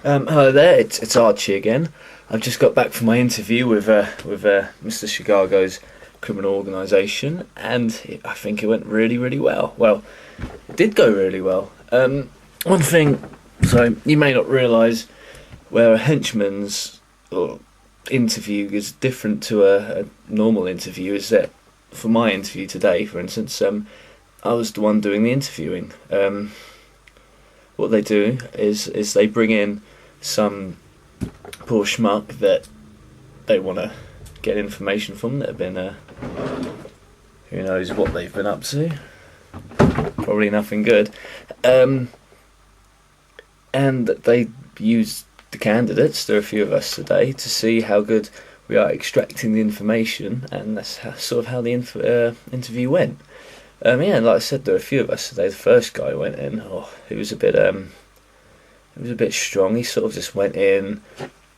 Hello there, it's Archie again. I've just got back from my interview with Mr. Chicago's criminal organisation, and I think it went really well. Well, it did go really well. One thing, so you may not realise, where a henchman's interview is different to a normal interview, is that for my interview today, for instance, I was the one doing the interviewing. What they do is they bring in some poor schmuck that they want to get information from, that have been, who knows what they've been up to, probably nothing good, and they use the candidates, there are a few of us today, to see how good we are extracting the information, and that's sort of how the interview went. Yeah, like I said, there are a few of us today. The first guy went in, he was a bit strong. He sort of just went in,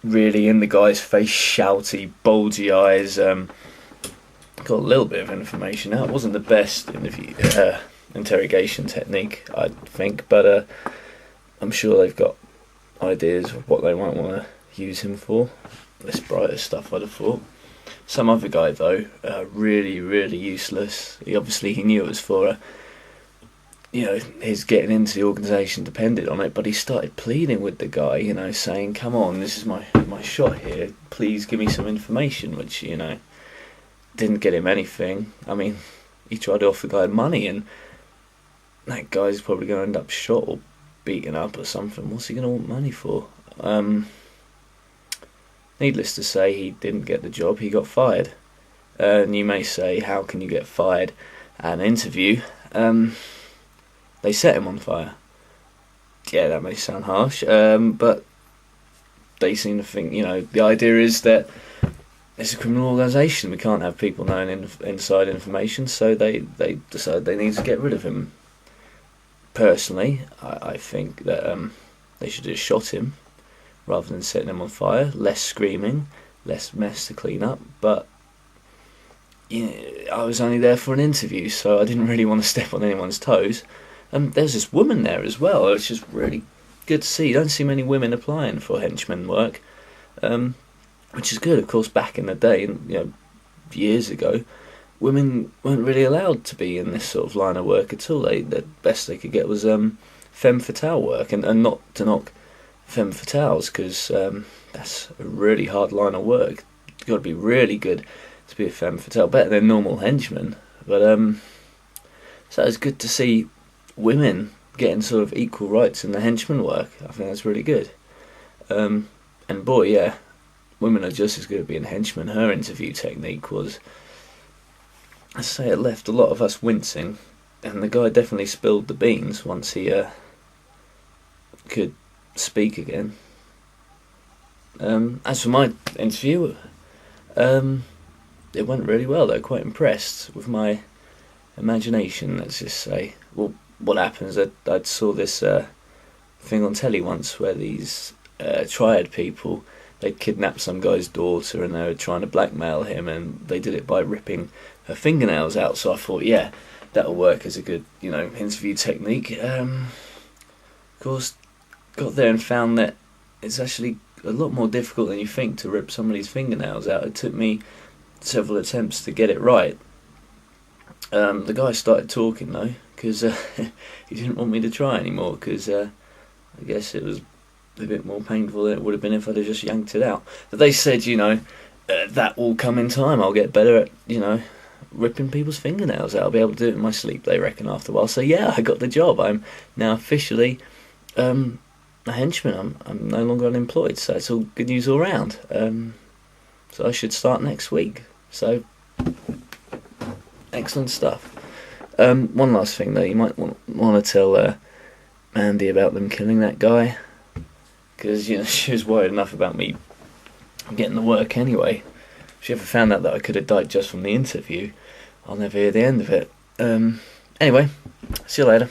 really in the guy's face, shouty, bulgy eyes. Got a little bit of information out. It wasn't the best interrogation technique, I think, but I'm sure they've got ideas of what they might want to use him for. Less brighter stuff, I'd have thought. Some other guy though, really useless. He knew it was for his getting into the organisation depended on it, but he started pleading with the guy, saying, "Come on, this is my shot here. Please give me some information," which didn't get him anything. I mean, he tried to offer the guy money, and that guy's probably going to end up shot or beaten up or something. What's he going to want money for? Needless to say, he didn't get the job, he got fired. And you may say, how can you get fired at an interview? They set him on fire. Yeah, that may sound harsh, but they seem to think, the idea is that it's a criminal organisation, we can't have people knowing inside information, so they decide they need to get rid of him. Personally, I think that they should have just shot him, rather than setting him on fire. Less screaming, less mess to clean up, but I was only there for an interview, so I didn't really want to step on anyone's toes. There's this woman there as well. It's just really good to see. You don't see many women applying for henchman work, which is good. Of course, back in the day, years ago, women weren't really allowed to be in this sort of line of work at all. The best they could get was femme fatale work, and not to knock femme fatales, because that's a really hard line of work. You've got to be really good to be a femme fatale, better than normal henchmen. But so it's good to see women getting sort of equal rights in the henchman work. I think that's really good. And boy, yeah, women are just as good at being henchmen. Her interview technique was, I say, it left a lot of us wincing, and the guy definitely spilled the beans once he could speak again. As for my interview, it went really well. They're quite impressed with my imagination, let's just say. Well, what happens, I saw this thing on telly once where these triad people, they'd kidnapped some guy's daughter and they were trying to blackmail him, and they did it by ripping her fingernails out. So I thought, yeah, that'll work as a good interview technique. Of course, got there and found that it's actually a lot more difficult than you think to rip somebody's fingernails out. It took me several attempts to get it right. The guy started talking though, because he didn't want me to try anymore, because I guess it was a bit more painful than it would have been if I'd have just yanked it out. But they said, that will come in time. I'll get better at, ripping people's fingernails out. I'll be able to do it in my sleep, they reckon, after a while. So yeah, I got the job. I'm now officially a henchman. I'm no longer unemployed, so it's all good news all round. So I should start next week. So excellent stuff. One last thing though, you might want to tell Mandy about them killing that guy, because she was worried enough about me getting the work anyway. If she ever found out that I could have died just from the interview, I'll never hear the end of it. Anyway, see you later.